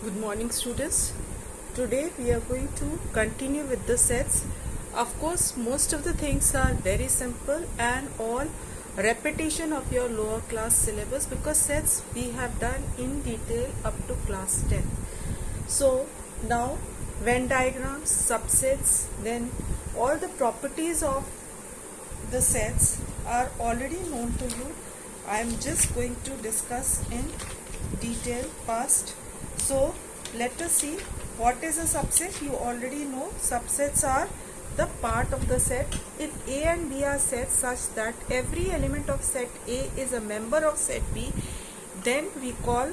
Good morning, students. Today we are going to continue with the sets. Of course, most of the things are very simple and all repetition of your lower class syllabus because sets we have done in detail up to class 10. So now Venn diagrams, subsets, then all the properties of the sets are already known to you. I am just going to discuss in detail first. So let us see what is a subset. You already know subsets are the part of the set. If A and B are sets such that every element of set A is a member of set B, then we call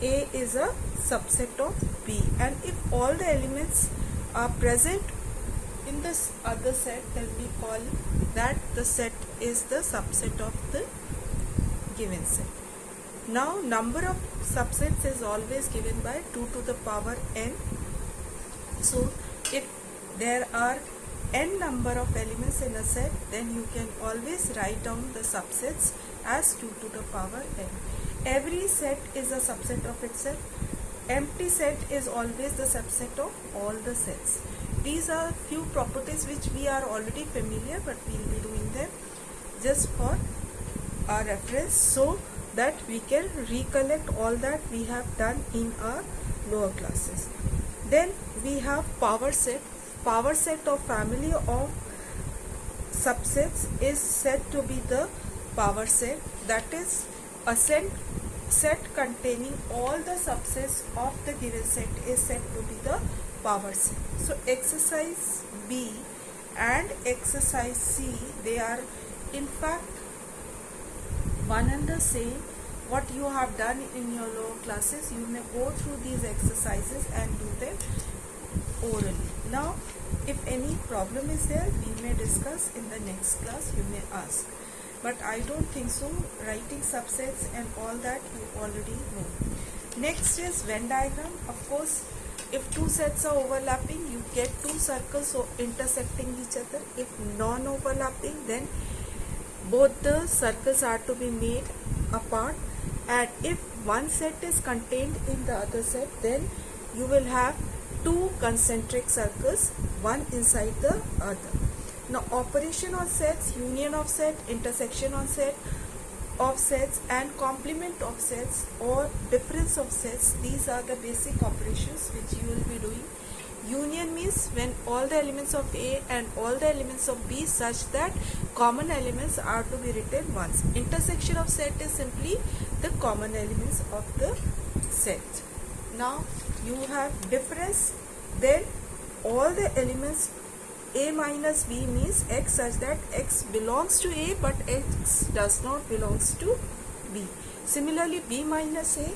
A is a subset of B. And if all the elements are present in this other set, then we call that the set is the subset of the given set. Now number of subsets is always given by 2 to the power n. So if there are n number of elements in a set, then you can always write down the subsets as 2 to the power n. Every set is a subset of itself. Empty set is always the subset of all the sets. These are few properties which we are already familiar, but we will be doing them just for our reference so that we can recollect all that we have done in our lower classes. Then we have power set. Power set of family of subsets is said to be the power set. That is a set containing all the subsets of the given set is said to be the power set. So exercise B and exercise C, they are in fact one and the same. What you have done in your lower classes, you may go through these exercises and do them orally. Now if any problem is there, we may discuss in the next class. You may ask, but I don't think so. Writing subsets and all that you already know. Next is Venn diagram. Of course, if two sets are overlapping, you get two circles so intersecting each other. If non-overlapping, then both the circles are to be made apart. And if one set is contained in the other set, then you will have two concentric circles, one inside the other. Now operation on sets, union of set, intersection on set of sets, and complement of sets or difference of sets, these are the basic operations which you will be doing. Union means when all the elements of A and all the elements of B such that common elements are to be written once. Intersection of set is simply the common elements of the set. Now you have difference, then all the elements A minus B means X such that X belongs to A but X does not belongs to B. Similarly B minus A,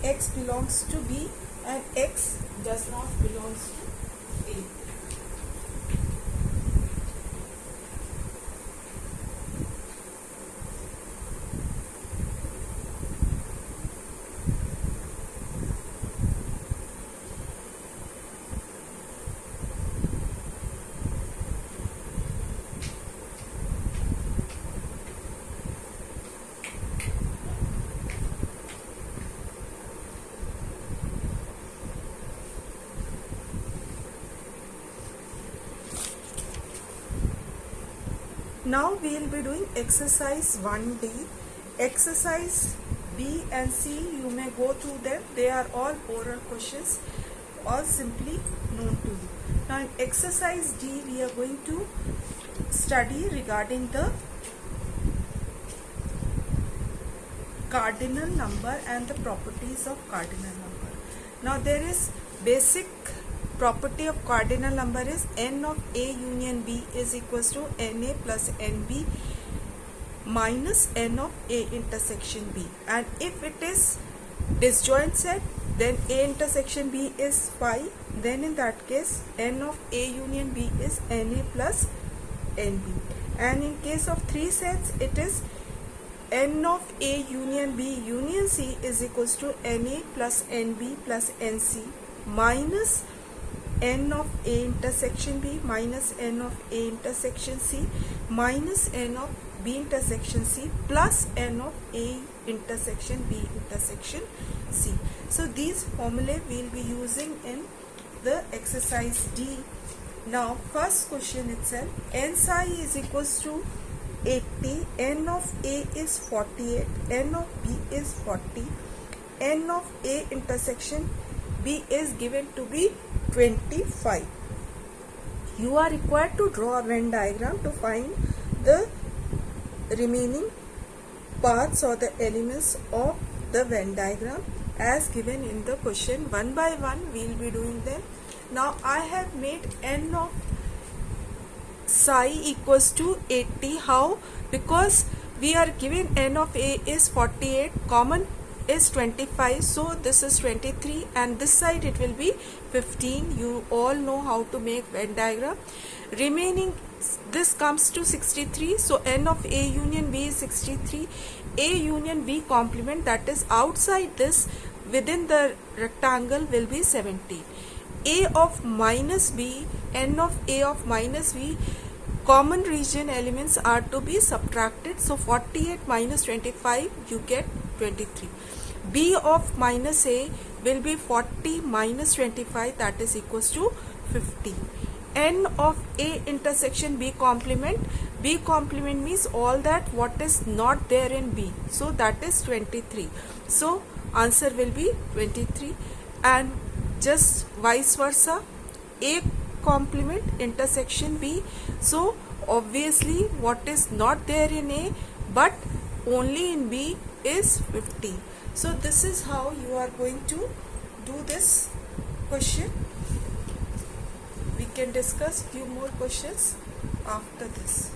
X belongs to B and X does not belongs to A. Now we will be doing exercise 1D. Exercise B and C, you may go through them. They are all oral questions, all simply known to you. Now in exercise D, we are going to study regarding the cardinal number and the properties of cardinal number. Now there is basic property of cardinal number is n of A union B is equals to NA plus NB minus n of A intersection B. And if it is disjoint set, then A intersection B is phi. Then in that case, n of A union B is NA plus NB. And in case of three sets, it is n of A union B union C is equals to NA plus NB plus NC minus n of A intersection B minus n of A intersection C minus n of B intersection C plus n of A intersection B intersection C. So these formulae we will be using in the exercise D. Now first question itself, n psi is equals to 80, n of A is 48, n of B is 40, n of A intersection B is given to be 25. You are required to draw a Venn diagram to find the remaining parts or the elements of the Venn diagram as given in the question. One by one we will be doing them. Now I have made n of psi equals to 80. How? Because we are given n of A is 48, common is 25, so this is 23 and this side it will be 15. You all know how to make Venn diagram. Remaining, this comes to 63, so n of A union B is 63. A union B complement, that is outside this within the rectangle, will be 17. A of minus B, n of A of minus B, common region elements are to be subtracted, so 48 minus 25 you get 23. B of minus A will be 40 minus 25, that is equals to 50. N of A intersection B complement means all that what is not there in B, so that is 23. So answer will be 23. And just vice versa, A complement intersection B, so obviously what is not there in A but only in B is 50. So this is how you are going to do this question. We can discuss few more questions after this.